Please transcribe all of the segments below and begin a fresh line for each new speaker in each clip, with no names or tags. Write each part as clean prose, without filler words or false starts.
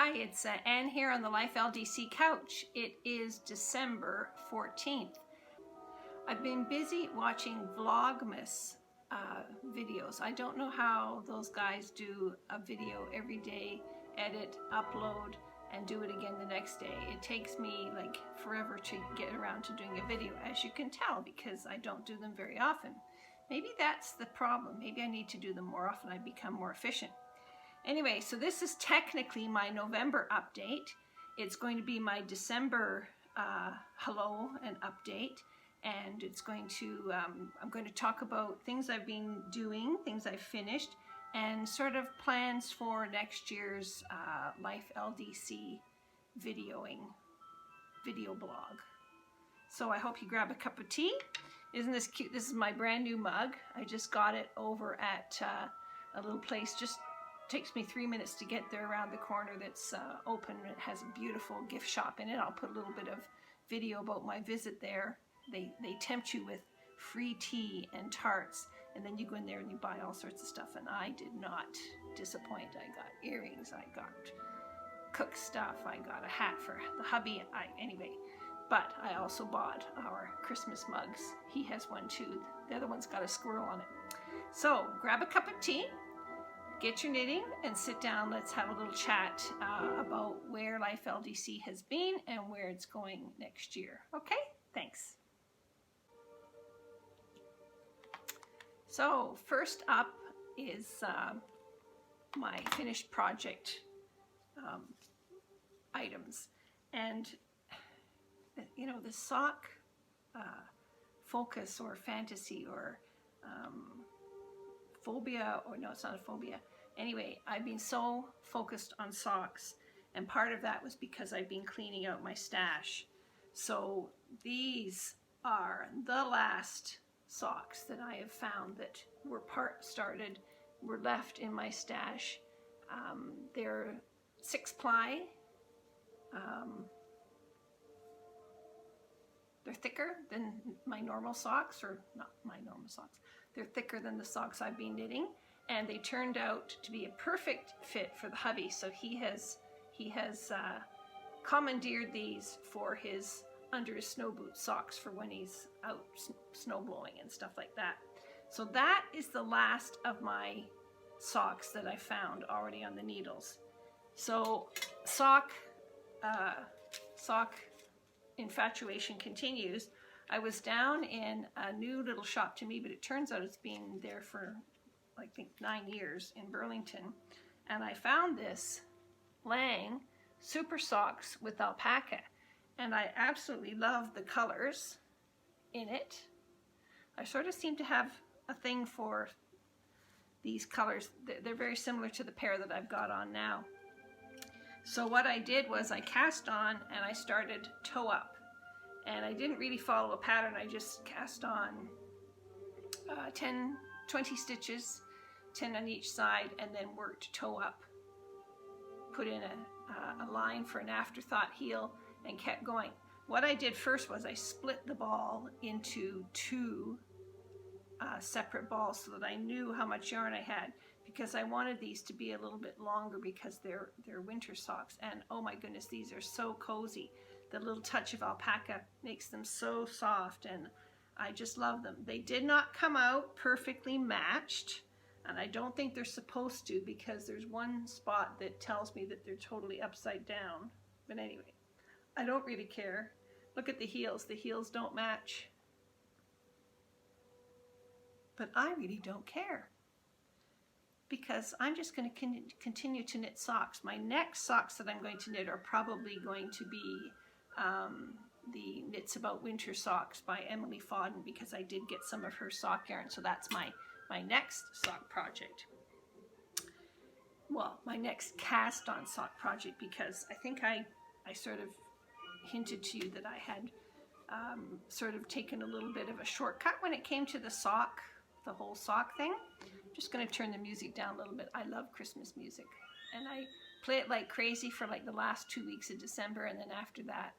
Hi, it's Anne here on the Life LDC couch. It is December 14th. I've been busy watching Vlogmas videos. I don't know how those guys do a video every day, edit, upload, and do it again the next day. It takes me like forever to get around to doing a video, as you can tell, because I don't do them very often. Maybe that's the problem. Maybe I need to do them more often. I become more efficient. Anyway, so this is technically my November update. It's going to be my December hello and update, and it's going to I'm going to talk about things I've been doing, things I've finished, and sort of plans for next year's Life LDC video blog. So I hope you grab a cup of tea. Isn't this cute? This is my brand new mug. I just got it over at a little place just takes me 3 minutes to get there around the corner that's open. It has a beautiful gift shop in it. I'll put a little bit of video about my visit there. They tempt you with free tea and tarts, and then you go in there and you buy all sorts of stuff, and I did not disappoint. I got earrings, I got cook stuff, I got a hat for the hubby, anyway. But I also bought our Christmas mugs. He has one too. The other one's got a squirrel on it. So grab a cup of tea, get your knitting, and sit down. Let's have a little chat about where Life LDC has been and where it's going next year. Okay, thanks. So first up is my finished project items. And you know, the sock focus or fantasy or phobia, or no, it's not a phobia. Anyway, I've been so focused on socks, and part of that was because I've been cleaning out my stash. So these are the last socks that I have found that were were left in my stash. They're 6-ply. They're thicker than my normal socks, or not my normal socks. They're thicker than the socks I've been knitting, and they turned out to be a perfect fit for the hubby. So he has commandeered these for his under his snow boot socks for when he's out snow blowing and stuff like that. So that is the last of my socks that I found already on the needles. So sock infatuation continues. I was down in a new little shop to me, but it turns out it's been there for, I think, 9 years in Burlington. And I found this Lang super socks with alpaca. And I absolutely love the colors in it. I sort of seem to have a thing for these colors. They're very similar to the pair that I've got on now. So what I did was I cast on and I started toe up. And I didn't really follow a pattern. I just cast on 20 stitches, 10 on each side, and then worked toe up. Put in a line for an afterthought heel and kept going. What I did first was I split the ball into 2 separate balls so that I knew how much yarn I had, because I wanted these to be a little bit longer because they're winter socks. And oh my goodness, these are so cozy. The little touch of alpaca makes them so soft, and I just love them. They did not come out perfectly matched, and I don't think they're supposed to, because there's one spot that tells me that they're totally upside down. But anyway, I don't really care. Look at the heels. The heels don't match. But I really don't care, because I'm just going to continue to knit socks. My next socks that I'm going to knit are probably going to be the Knits About Winter socks by Emily Fodden, because I did get some of her sock yarn. So that's my next sock project. Well, my next cast on sock project, because I think I sort of hinted to you that I had sort of taken a little bit of a shortcut when it came to the whole sock thing. I'm just going to turn the music down a little bit. I love Christmas music, and I play it like crazy for like the last 2 weeks of December, and then after that,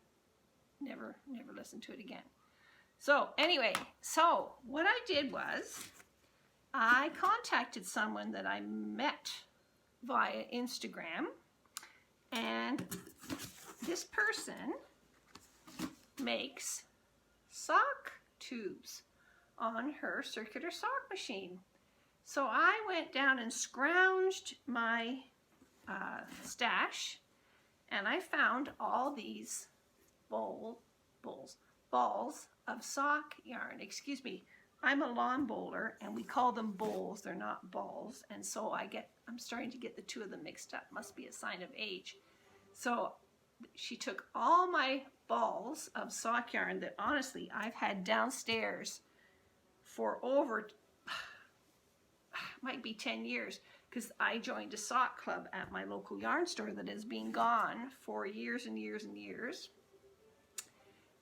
never listen to it again. So anyway, so what I did was I contacted someone that I met via Instagram, And this person makes sock tubes on her circular sock machine. So I went down and scrounged my stash, and I found all these balls of sock yarn. Excuse me, I'm a lawn bowler and we call them bowls, they're not balls, and so I'm starting to get the two of them mixed up. Must be a sign of age. So she took all my balls of sock yarn that honestly I've had downstairs for over, might be 10 years, because I joined a sock club at my local yarn store that has been gone for years and years and years.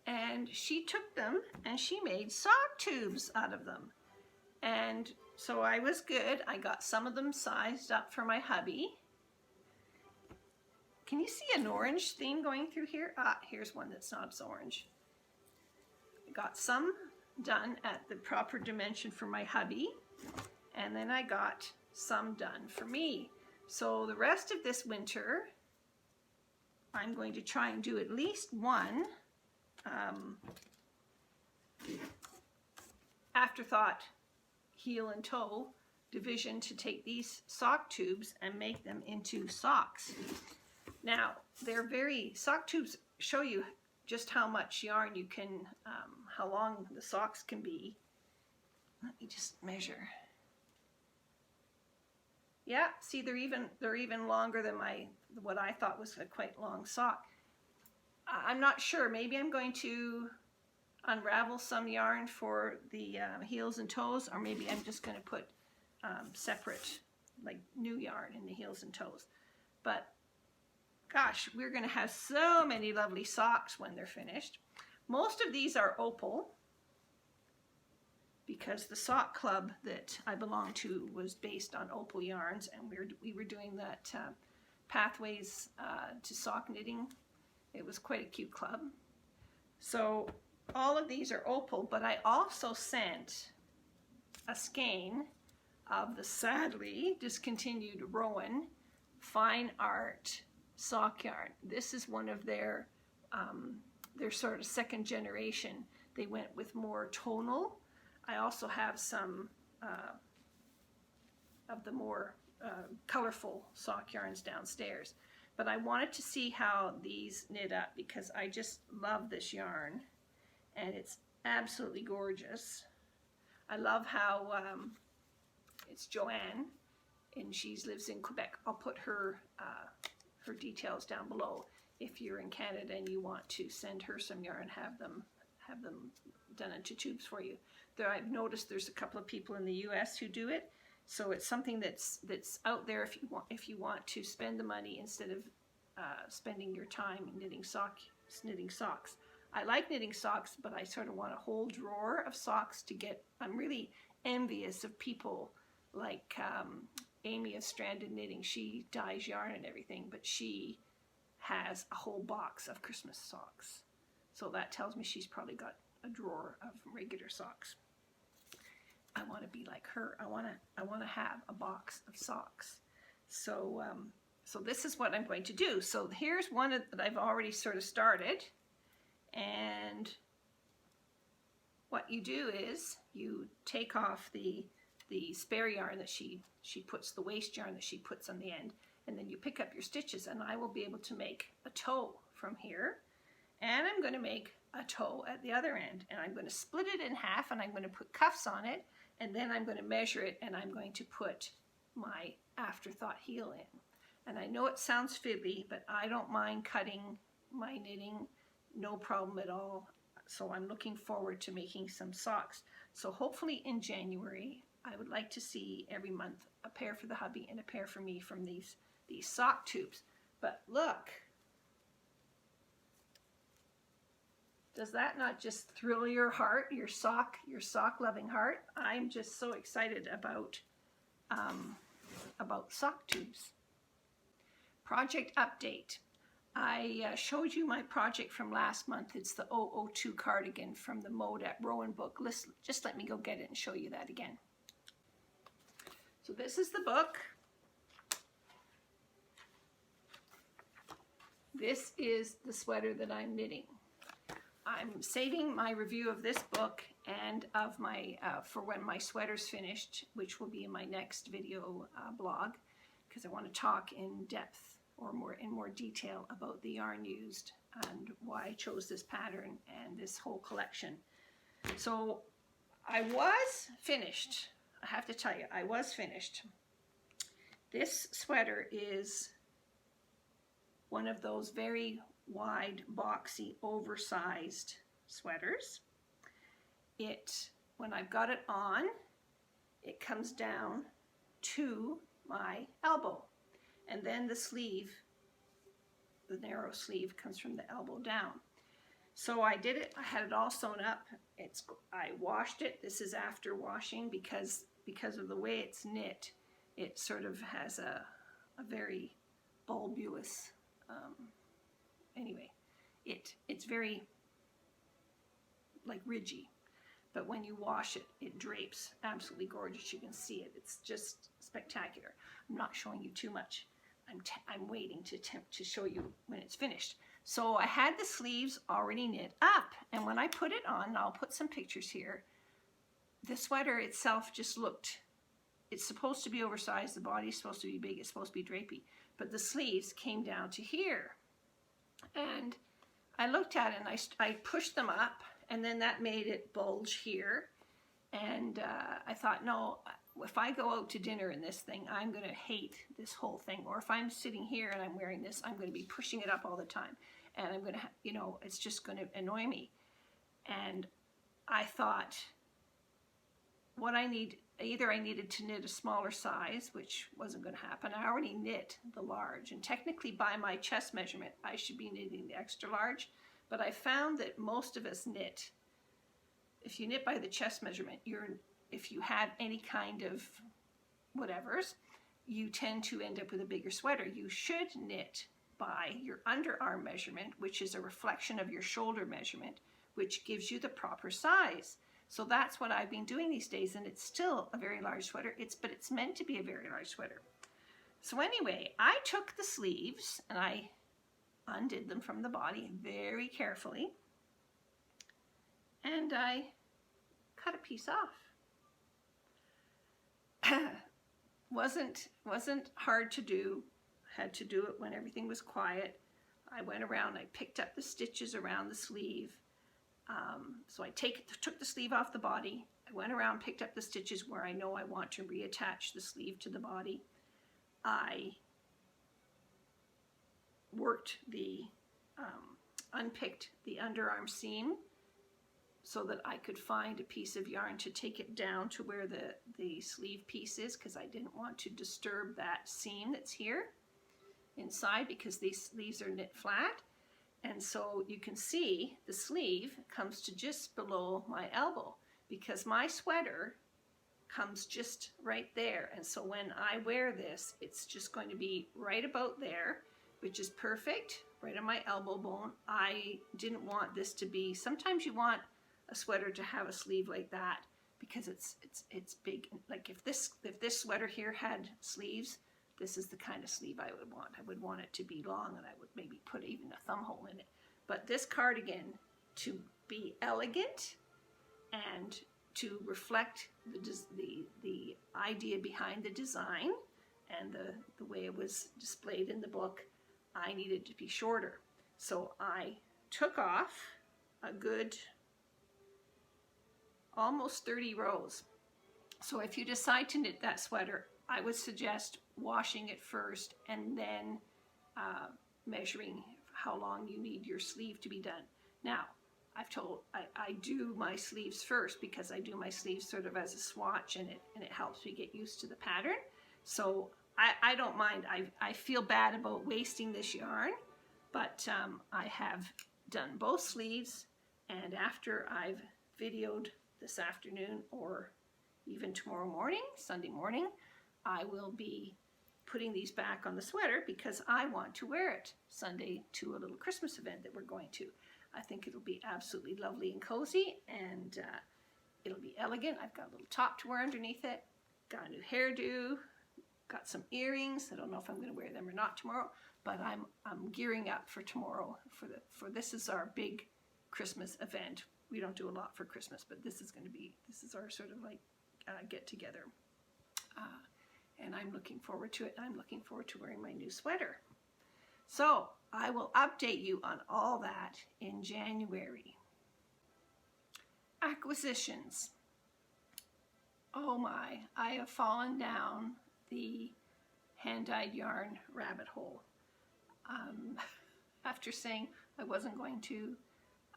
And she took them and she made sock tubes out of them. And so I was good. I got some of them sized up for my hubby. Can you see an orange theme going through here? Ah, here's one that's not as orange. I got some done at the proper dimension for my hubby, and then I got some done for me. So the rest of this winter, I'm going to try and do at least one afterthought heel and toe division to take these sock tubes and make them into socks. Now, sock tubes show you just how much yarn you can, how long the socks can be. Let me just measure. Yeah, see, they're even longer than what I thought was a quite long sock. I'm not sure. Maybe I'm going to unravel some yarn for the heels and toes, or maybe I'm just going to put separate, like, new yarn in the heels and toes. But gosh, we're going to have so many lovely socks when they're finished. Most of these are opal, because the sock club that I belong to was based on opal yarns, and we were doing that Pathways to Sock Knitting. It was quite a cute club. So all of these are opal, but I also sent a skein of the sadly discontinued Rowan Fine Art sock yarn. This is one of their sort of second generation. They went with more tonal. I also have some of the more colorful sock yarns downstairs. But I wanted to see how these knit up, because I just love this yarn and it's absolutely gorgeous. I love how it's Joanne, and she lives in Quebec. I'll put her details down below if you're in Canada and you want to send her some yarn, have them done into tubes for you. I've noticed there's a couple of people in the US who do it, so it's something that's out there if you want to spend the money instead of spending your time knitting socks. I like knitting socks, but I sort of want a whole drawer of socks to get. I'm really envious of people like Amy of Stranded Knitting. She dyes yarn and everything, but she has a whole box of Christmas socks. So that tells me she's probably got a drawer of regular socks. I want to be like her. I want to have a box of socks. So so this is what I'm going to do. So here's one that I've already sort of started. And what you do is you take off the spare yarn that she puts, the waste yarn that she puts on the end, and then you pick up your stitches, and I will be able to make a toe from here. And I'm going to make a toe at the other end, and I'm going to split it in half, and I'm going to put cuffs on it, and then I'm going to measure it, and I'm going to put my afterthought heel in. And I know it sounds fiddly, but I don't mind cutting my knitting, no problem at all. So I'm looking forward to making some socks. So hopefully in January, I would like to see every month a pair for the hubby and a pair for me from these sock tubes. But look, does that not just thrill your heart, your sock loving heart? I'm just so excited about sock tubes. Project update. I showed you my project from last month. It's the 002 cardigan from the Mode at Rowan book. Just let me go get it and show you that again. So this is the book. This is the sweater that I'm knitting. I'm saving my review of this book and of my for when my sweater's finished, which will be in my next video blog, because I want to talk in depth or in more detail about the yarn used and why I chose this pattern and this whole collection. So I was finished. I have to tell you, I was finished. This sweater is one of those very wide, boxy, oversized sweaters. When I've got it on, it comes down to my elbow. And then the sleeve, the narrow sleeve, comes from the elbow down. So I did it, I had it all sewn up. I washed it. This is after washing because of the way it's knit. It sort of has a very bulbous, anyway, it's very like ridgy, but when you wash it, it drapes absolutely gorgeous. You can see it. It's just spectacular. I'm not showing you too much. I'm waiting to show you when it's finished. So I had the sleeves already knit up, and when I put it on, and I'll put some pictures here, the sweater itself just looked, it's supposed to be oversized, the body's supposed to be big, it's supposed to be drapey, but the sleeves came down to here. And I looked at it and I pushed them up, and then that made it bulge here. And I thought, no, if I go out to dinner in this thing, I'm going to hate this whole thing. Or if I'm sitting here and I'm wearing this, I'm going to be pushing it up all the time. And I'm going to, it's just going to annoy me. And I thought, what I need, either I needed to knit a smaller size, which wasn't going to happen. I already knit the large, and technically by my chest measurement, I should be knitting the extra large. But I found that most of us knit, if you knit by the chest measurement, if you had any kind of whatevers, you tend to end up with a bigger sweater. You should knit by your underarm measurement, which is a reflection of your shoulder measurement, which gives you the proper size. So that's what I've been doing these days, and it's still a very large sweater. But it's meant to be a very large sweater. So anyway, I took the sleeves and I undid them from the body very carefully, and I cut a piece off. wasn't hard to do. Had to do it when everything was quiet. I went around, I picked up the stitches around the sleeve. So I took the sleeve off the body. I went around, picked up the stitches where I know I want to reattach the sleeve to the body. I worked unpicked the underarm seam so that I could find a piece of yarn to take it down to where the sleeve piece is, because I didn't want to disturb that seam that's here inside, because these sleeves are knit flat. And so you can see the sleeve comes to just below my elbow, because my sweater comes just right there. And so when I wear this, it's just going to be right about there, which is perfect, right on my elbow bone. I didn't want this to be, sometimes you want a sweater to have a sleeve like that because it's big. Like if this sweater here had sleeves, this is the kind of sleeve I would want. I would want it to be long, and I would maybe put even a thumb hole in it. But this cardigan, to be elegant and to reflect the idea behind the design and the way it was displayed in the book, I needed to be shorter. So I took off a good almost 30 rows. So if you decide to knit that sweater, I would suggest washing it first and then measuring how long you need your sleeve to be done. Now, I do my sleeves first because I do my sleeves sort of as a swatch, and it helps me get used to the pattern. So I don't mind. I feel bad about wasting this yarn, but I have done both sleeves, and after I've videoed this afternoon or even tomorrow morning, Sunday morning, I will be putting these back on the sweater because I want to wear it Sunday to a little Christmas event that we're going to. I think it'll be absolutely lovely and cozy, and it'll be elegant. I've got a little top to wear underneath it, got a new hairdo, got some earrings. I don't know if I'm going to wear them or not tomorrow, but I'm gearing up for tomorrow for this is our big Christmas event. We don't do a lot for Christmas, but this is our sort of like get together. And I'm looking forward to it. I'm looking forward to wearing my new sweater. So I will update you on all that in January. Acquisitions. Oh my, I have fallen down the hand-dyed yarn rabbit hole. After saying I wasn't going to,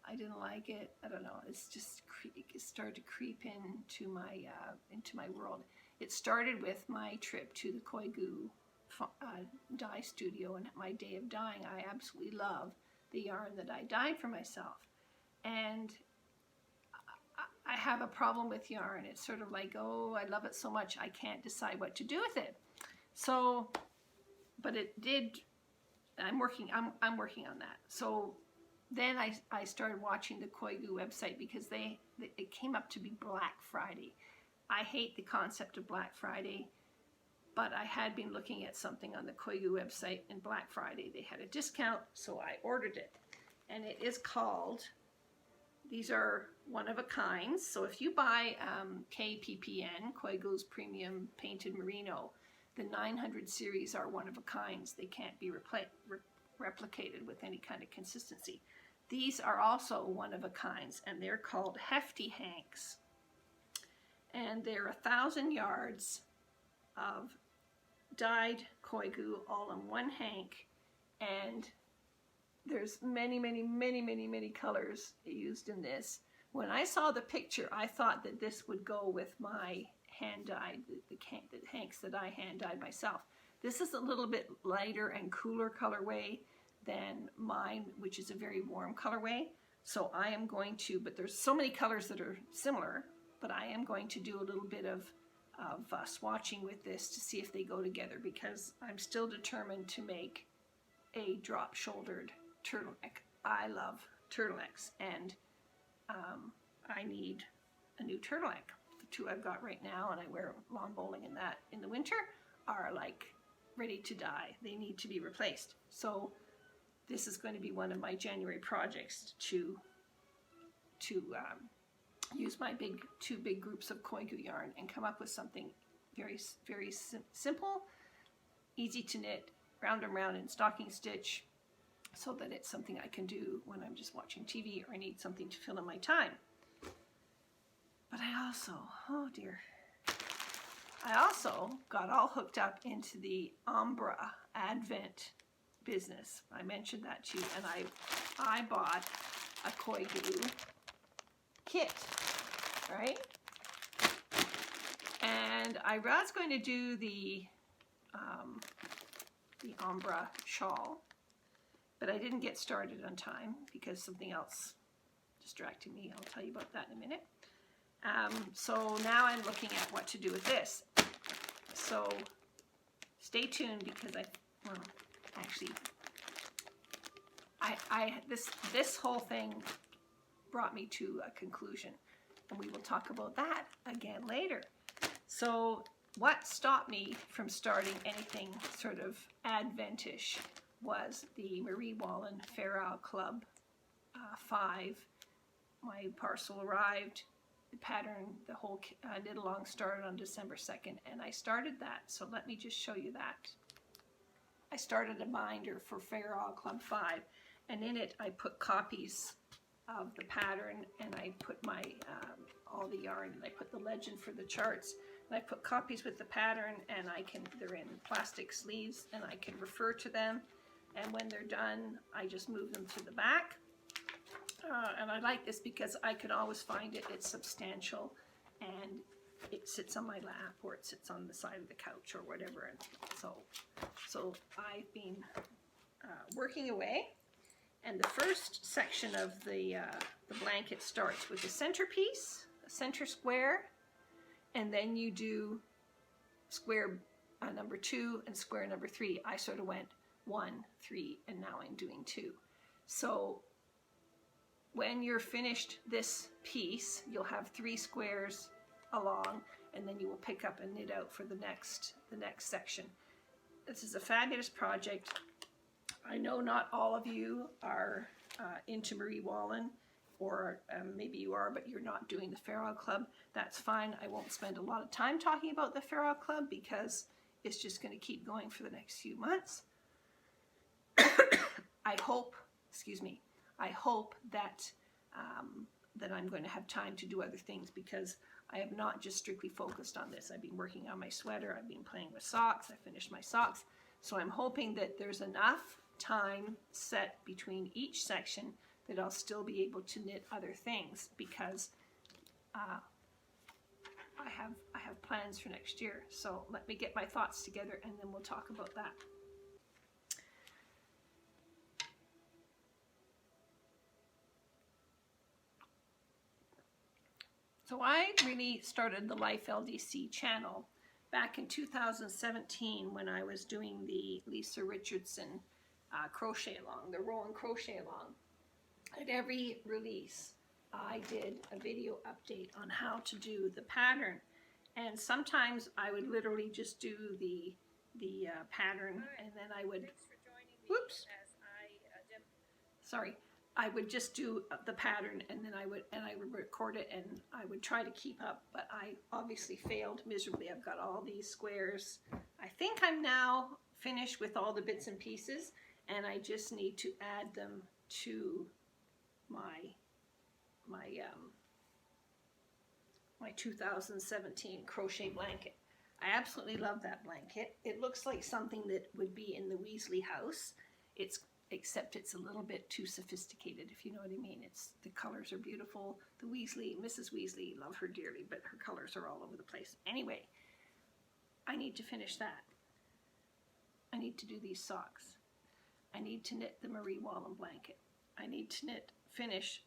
I didn't like it. I don't know. It's just it started to creep into my world. It started with my trip to the Koigu dye studio and my day of dyeing. I absolutely love the yarn that I dyed for myself, and I have a problem with yarn. It's sort of like, oh, I love it so much I can't decide what to do with it. So, but it did. I'm working on that. So then I started watching the Koigu website because it came up to be Black Friday. I hate the concept of Black Friday, but I had been looking at something on the Koigu website, and Black Friday they had a discount, so I ordered it. And it is called, these are one of a kind. So if you buy KPPN, Koigu's Premium Painted Merino, the 900 series are one of a kinds. They can't be replicated with any kind of consistency. These are also one of a kinds, and they're called Hefty Hanks. And they're 1,000 yards of dyed Koigu all in one hank, and there's many colors used in this. When I saw the picture, I thought that this would go with my hand-dyed, the hanks that I hand-dyed myself. This is a little bit lighter and cooler colorway than mine, which is a very warm colorway. So I am going to, but there's so many colors that are similar, but I am going to do a little bit of swatching with this to see if they go together, because I'm still determined to make a drop-shouldered turtleneck. I love turtlenecks, and I need a new turtleneck. The two I've got right now, and I wear lawn bowling in that in the winter, are like ready to die. They need to be replaced. So this is going to be one of my January projects to use my two big groups of Koigu yarn and come up with something very simple, easy to knit, round and round in stocking stitch, so that it's something I can do when I'm just watching TV or I need something to fill in my time. But I also, oh dear, I also got all hooked up into the Ombre Advent business. I mentioned that to you, and I bought a Koigu kit, right? And I was going to do the Ombre shawl, but I didn't get started on time because something else distracted me. I'll tell you about that in a minute. So now I'm looking at what to do with this. So stay tuned, because this whole thing brought me to a conclusion, and we will talk about that again later. So what stopped me from starting anything sort of Adventish was the Marie Wallen Fair Isle Club 5. My parcel arrived. The pattern, the whole knit along started on December 2nd, and I started that. So let me just show you that. I started a binder for Fair Isle Club 5, and in it I put copies of the pattern, and I put my all the yarn, and I put the legend for the charts, and I put copies with the pattern, and they're in plastic sleeves, and I can refer to them, and when they're done I just move them to the back. And I like this because I can always find it. It's substantial, and it sits on my lap, or it sits on the side of the couch, or whatever. And so I've been working away, and the first section of the blanket starts with the centerpiece, a center square, and then you do square number 2 and square number 3. I sort of went 1, 3, and now I'm doing 2. So when you're finished this piece, you'll have 3 squares along, and then you will pick up and knit out for the next section. This is a fabulous project. I know not all of you are into Marie Wallin, or maybe you are, but you're not doing the Fair Isle Club. That's fine. I won't spend a lot of time talking about the Fair Isle Club because it's just going to keep going for the next few months. I hope, excuse me, I hope that that I'm going to have time to do other things, because I have not just strictly focused on this. I've been working on my sweater. I've been playing with socks. I finished my socks. So I'm hoping that there's enough time set between each section that I'll still be able to knit other things, because I have plans for next year. So let me get my thoughts together and then we'll talk about that. So I really started the Life LDC channel back in 2017 when I was doing the Lisa Richardson crochet along, the row and crochet along. At every release, I did a video update on how to do the pattern. And sometimes I would literally just do the pattern, and then I would, whoops, sorry, I would just do the pattern, and then I would record it, and I would try to keep up, but I obviously failed miserably. I've got all these squares. I think I'm now finished with all the bits and pieces, and I just need to add them to my 2017 crochet blanket. I absolutely love that blanket. It looks like something that would be in the Weasley house. Except it's a little bit too sophisticated, if you know what I mean. The colors are beautiful. The Weasley, Mrs. Weasley, love her dearly, but her colors are all over the place. Anyway, I need to finish that. I need to do these socks. I need to knit the Marie Wallin blanket. I need to finish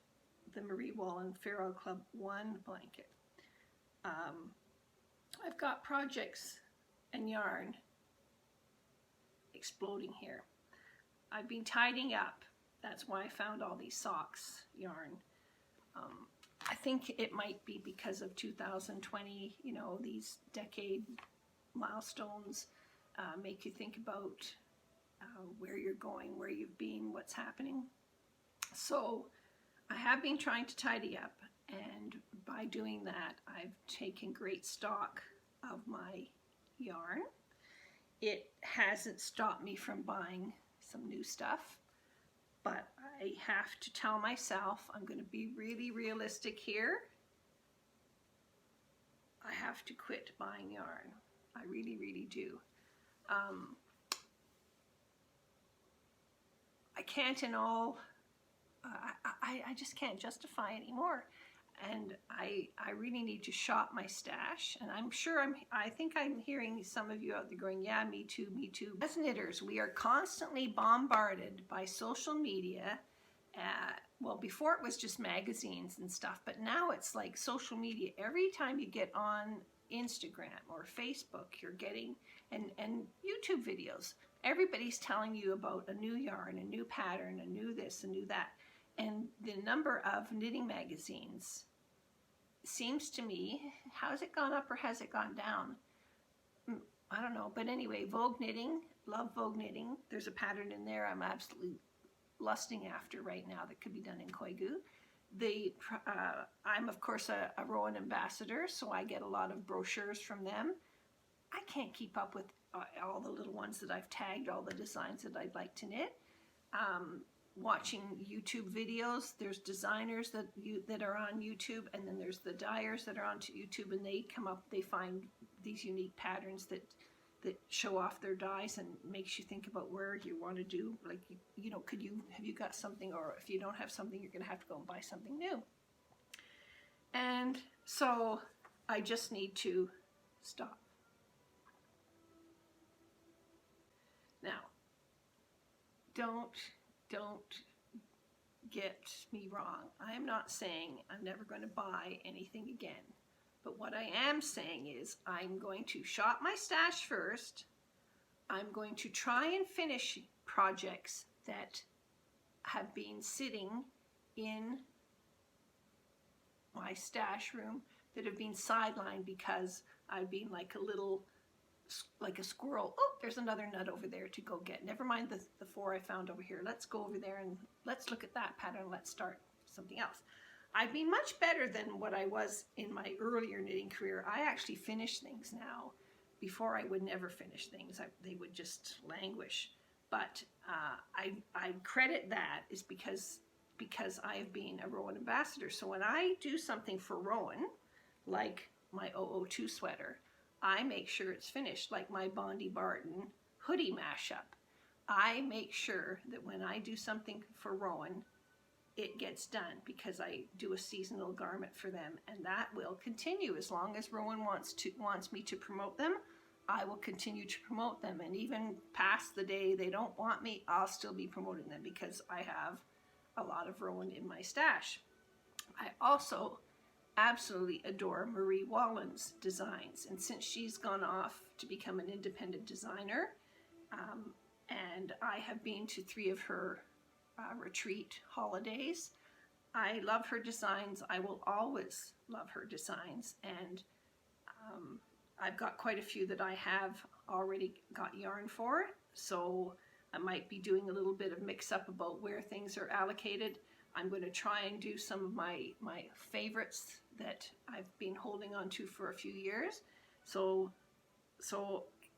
the Marie Wallin Fair Isle Club 1 blanket. I've got projects and yarn exploding here. I've been tidying up. That's why I found all these socks yarn. I think it might be because of 2020, you know, these decade milestones make you think about where you're going, where you've been, what's happening. So I have been trying to tidy up, and by doing that, I've taken great stock of my yarn. It hasn't stopped me from buying some new stuff, but I have to tell myself I'm going to be really realistic here. I have to quit buying yarn. I really, really do. I can't in all, I just can't justify anymore. And I really need to shop my stash. And I'm sure I think I'm hearing some of you out there going, yeah, me too, me too. As knitters, we are constantly bombarded by social media. Well, before it was just magazines and stuff, but now it's like social media. Every time you get on Instagram or Facebook, you're getting, and YouTube videos, everybody's telling you about a new yarn, a new pattern, a new this, a new that. And the number of knitting magazines seems to me, has it gone up or has it gone down? I don't know. But anyway, Vogue Knitting, love Vogue Knitting. There's a pattern in there I'm absolutely lusting after right now that could be done in Koigu. I'm, of course, a Rowan ambassador, so I get a lot of brochures from them. I can't keep up with all the little ones that I've tagged, all the designs that I'd like to knit. Watching YouTube videos, there's designers that are on YouTube, and then there's the dyers that are on YouTube, and they find these unique patterns that show off their dyes and makes you think about where you want to do, like, you know, have you got something, or if you don't have something, you're going to have to go and buy something new. And so I just need to stop. Now, don't get me wrong. I am not saying I'm never going to buy anything again. But what I am saying is I'm going to shop my stash first. I'm going to try and finish projects that have been sitting in my stash room, that have been sidelined because I've been like a little like a squirrel. Oh, there's another nut over there to go get. Never mind the 4 I found over here. Let's go over there and let's look at that pattern. Let's start something else. I've been much better than what I was in my earlier knitting career. I actually finish things now. Before I would never finish things. They would just languish. But I credit that is because I have been a Rowan ambassador. So when I do something for Rowan, like my 002 sweater, I make sure it's finished, like my Bondi Barton hoodie mashup. I make sure that when I do something for Rowan, it gets done because I do a seasonal garment for them, and that will continue as long as Rowan wants me to promote them. I will continue to promote them, and even past the day they don't want me, I'll still be promoting them because I have a lot of Rowan in my stash. I also absolutely adore Marie Wallen's designs, and since she's gone off to become an independent designer, and I have been to 3 of her retreat holidays, I love her designs. I will always love her designs, and I've got quite a few that I have already got yarn for, so I might be doing a little bit of mix up about where things are allocated. I'm going to try and do some of my favorites that I've been holding on to for a few years. So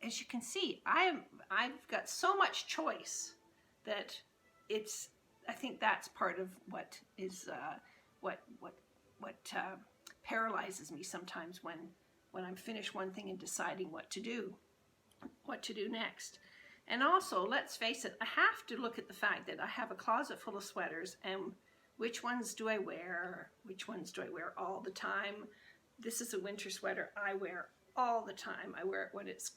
as you can see, I've got so much choice that I think that's part of what is what paralyzes me sometimes when I'm finished one thing and deciding what to do next. And also, let's face it, I have to look at the fact that I have a closet full of sweaters, and which ones do I wear? Which ones do I wear all the time? This is a winter sweater I wear all the time. I wear it when it's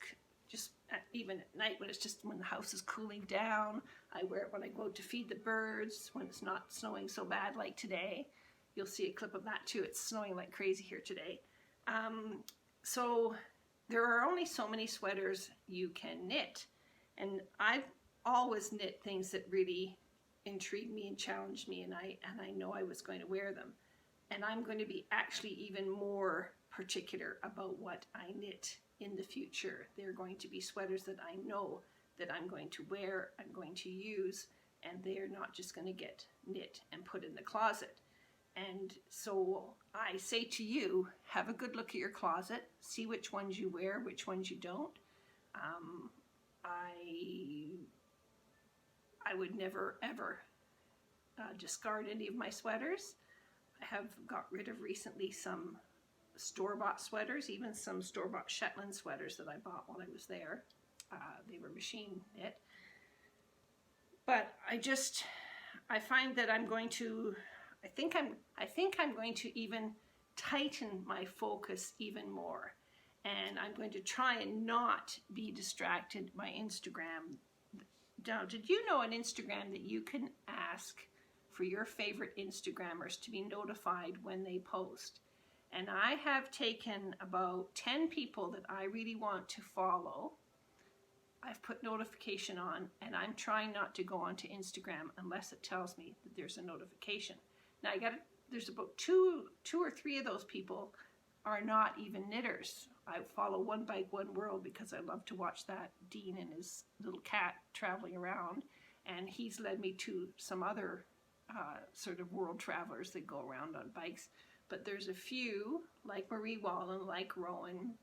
just even at night, when the house is cooling down. I wear it when I go out to feed the birds, when it's not snowing so bad like today. You'll see a clip of that too. It's snowing like crazy here today. So there are only so many sweaters you can knit. And I've always knit things that really intrigued me and challenged me, and I know I was going to wear them. And I'm going to be actually even more particular about what I knit in the future. They're going to be sweaters that I know that I'm going to wear, I'm going to use, and they're not just going to get knit and put in the closet. And so I say to you, have a good look at your closet, see which ones you wear, which ones you don't. I would never ever discard any of my sweaters. I have got rid of recently some store-bought sweaters, even some store-bought Shetland sweaters that I bought while I was there. They were machine knit. But I find that I'm going to, I think I'm going to even tighten my focus even more. And I'm going to try and not be distracted by Instagram. Now, did you know on Instagram that you can ask for your favorite Instagrammers to be notified when they post? And I have taken about 10 people that I really want to follow. I've put notification on, and I'm trying not to go onto Instagram unless it tells me that there's a notification. Now, there's about two or three of those people are not even knitters. I follow One Bike, One World because I love to watch that Dean and his little cat traveling around. And he's led me to some other sort of world travelers that go around on bikes. But there's a few, like Marie Wallen, like Rowan,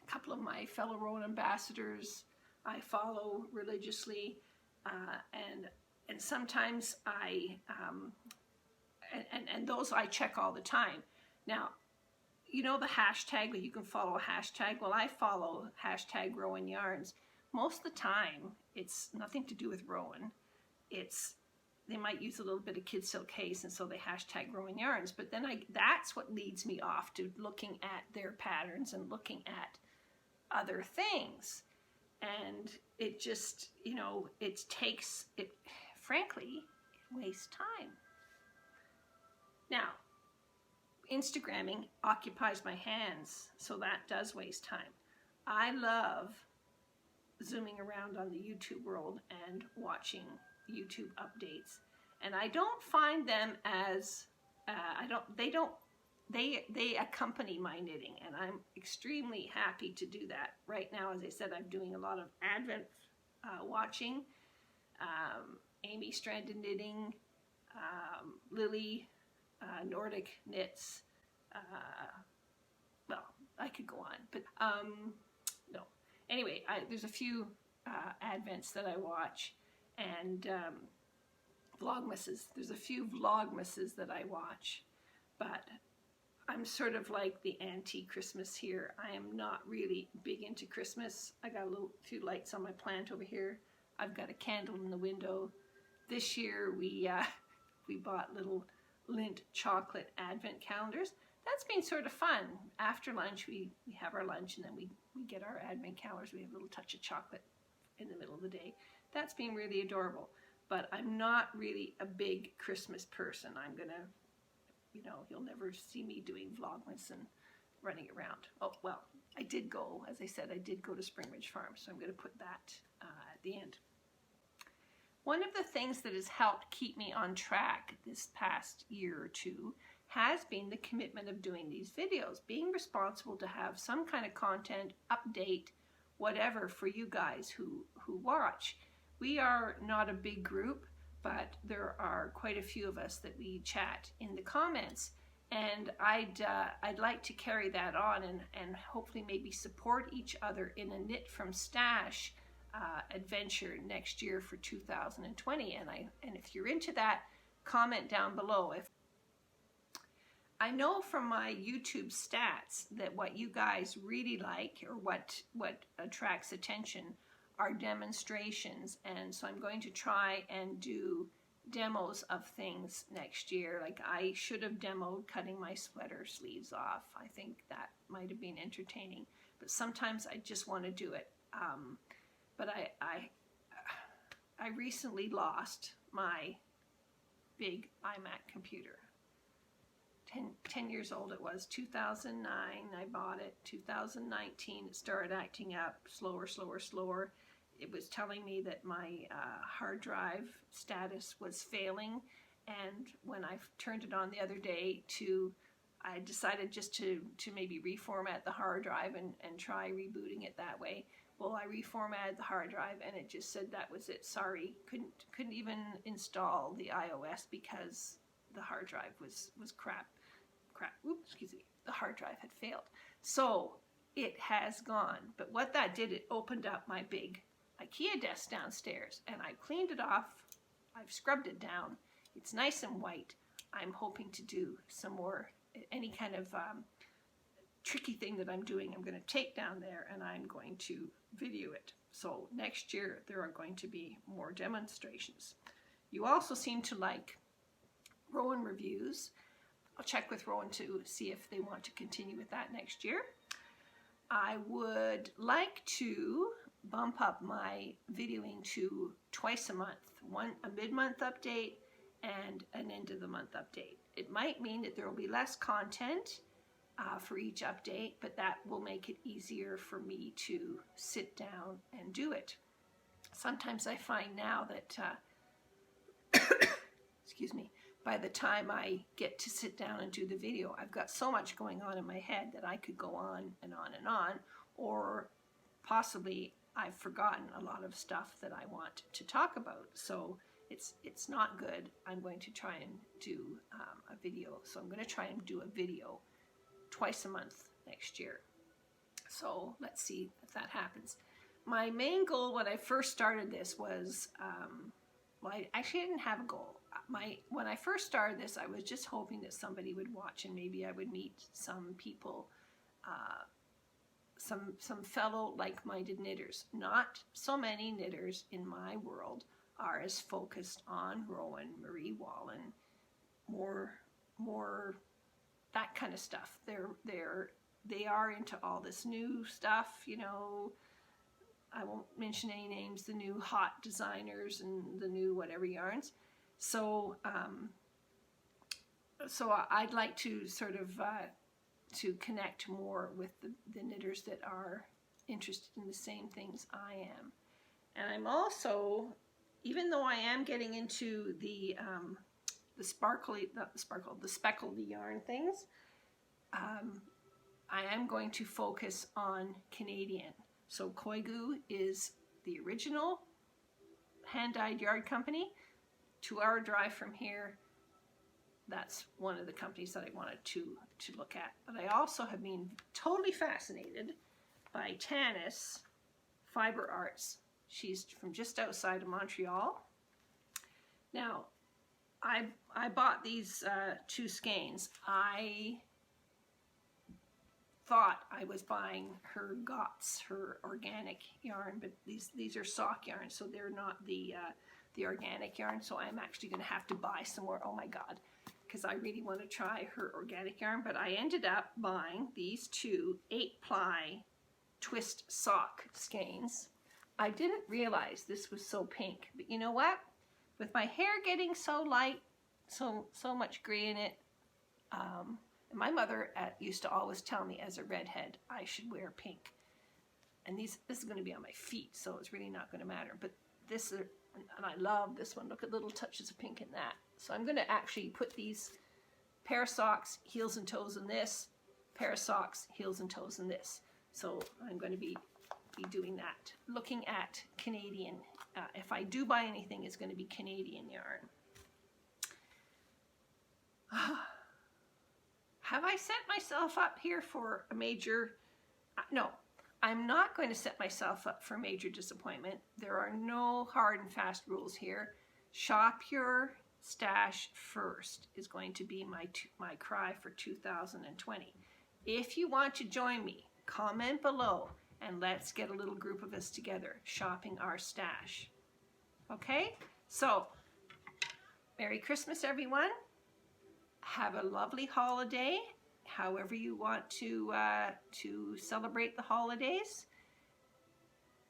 a couple of my fellow Rowan ambassadors I follow religiously. And sometimes and those I check all the time. Now, you know the hashtag, that you can follow a hashtag? Well, I follow hashtag Rowan Yarns. Most of the time, it's nothing to do with Rowan. They might use a little bit of Kid Silk Haze, and so they hashtag Rowan Yarns. But then that's what leads me off to looking at their patterns and looking at other things. And it just, frankly, it wastes time. Now, Instagramming occupies my hands, so that does waste time. I love zooming around on the YouTube world and watching YouTube updates, and I don't find them as they don't they accompany my knitting, and I'm extremely happy to do that. Right now, as I said, I'm doing a lot of Advent watching. Amy Stranded Knitting, Lily Nordic Knits. Well, I could go on, but no. Anyway, there's a few Advents that I watch, and Vlogmases. There's a few Vlogmases that I watch, but I'm sort of like the anti-Christmas here. I am not really big into Christmas. I got a few lights on my plant over here. I've got a candle in the window. This year we bought little Lindt chocolate Advent calendars. That's been sort of fun. After lunch we have our lunch, and then we get our Advent calendars. We have a little touch of chocolate in the middle of the day. That's been really adorable. But I'm not really a big Christmas person. I'm gonna, you know, you'll never see me doing Vlogmas and running around. Oh, well, I did go, as I said, I did go to Spring Ridge Farm, so I'm gonna put that at the end. One of the things that has helped keep me on track this past year or two has been the commitment of doing these videos, being responsible to have some kind of content, update, whatever for you guys who watch. We are not a big group, but there are quite a few of us that we chat in the comments, and I'd like to carry that on and hopefully maybe support each other in a Knit from Stash adventure next year for 2020. And if you're into that, comment down below. If I know from my YouTube stats that what you guys really like, or what attracts attention, are demonstrations, and so I'm going to try and do demos of things next year. Like I should have demoed cutting my sweater sleeves off. I think that might have been entertaining, but sometimes I just want to do it. But I recently lost my big iMac computer. 10 years old it was. 2009 I bought it. 2019 it started acting up, slower. It was telling me that my hard drive status was failing, and when I turned it on the other day I decided just to maybe reformat the hard drive and try rebooting it that way. Well, I reformatted the hard drive and it just said that was it. Sorry, couldn't even install the iOS because the hard drive was crap. Oops, excuse me. The hard drive had failed. So it has gone. But what that did, it opened up my big IKEA desk downstairs, and I cleaned it off. I've scrubbed it down. It's nice and white. I'm hoping to do some more, any kind of tricky thing that I'm doing, I'm going to take down there and I'm going to video it. So next year there are going to be more demonstrations. You also seem to like Rowan reviews. I'll check with Rowan to see if they want to continue with that next year. I would like to bump up my videoing to twice a month, a mid-month update and an end-of-the-month update. It might mean that there will be less content for each update, but that will make it easier for me to sit down and do it. Sometimes I find now that, excuse me, by the time I get to sit down and do the video, I've got so much going on in my head that I could go on and on and on, or possibly I've forgotten a lot of stuff that I want to talk about. So it's not good. I'm going to try and do a video. So I'm going to try and do a video twice a month next year. So let's see if that happens. My main goal when I first started this was, well, I actually didn't have a goal. When I first started this, I was just hoping that somebody would watch and maybe I would meet some people, some fellow like-minded knitters. Not so many knitters in my world are as focused on Rowan, Marie Wallen, more that kind of stuff. They are into all this new stuff, you know. I won't mention any names, the new hot designers and the new whatever yarns. So I'd like to sort of to connect more with the knitters that are interested in the same things I am. And I'm also, even though I am getting into the speckled yarn things, I am going to focus on Canadian. So Koigu is the original hand-dyed yard company. 2-hour drive from here. That's one of the companies that I wanted to look at. But I also have been totally fascinated by Tanis Fiber Arts. She's from just outside of Montreal. Now, I bought these 2 skeins. I thought I was buying her GOTS, her organic yarn, but these are sock yarn, so they're not the organic yarn. So I'm actually going to have to buy some more. Oh my God, because I really want to try her organic yarn. But I ended up buying these 2 8-ply twist sock skeins. I didn't realize this was so pink, but you know what? With my hair getting so light, so much gray in it, my mother used to always tell me as a redhead I should wear pink. And this is going to be on my feet, so it's really not going to matter. But this is, and I love this one. Look at little touches of pink in that. So I'm going to actually put these pair of socks, heels and toes in this, pair of socks, heels and toes in this. So I'm going to be doing that. Looking at Canadian. If I do buy anything, it's going to be Canadian yarn. Have I set myself up here for a major... No, I'm not going to set myself up for major disappointment. There are no hard and fast rules here. Shop your stash first is going to be my cry for 2020. If you want to join me, comment below and let's get a little group of us together shopping our stash. Okay? So, Merry Christmas, everyone. Have a lovely holiday, however you want to celebrate the holidays.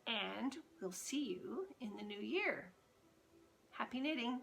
And we'll see you in the new year. Happy knitting.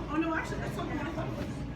Oh no, actually, that's not what I thought it was.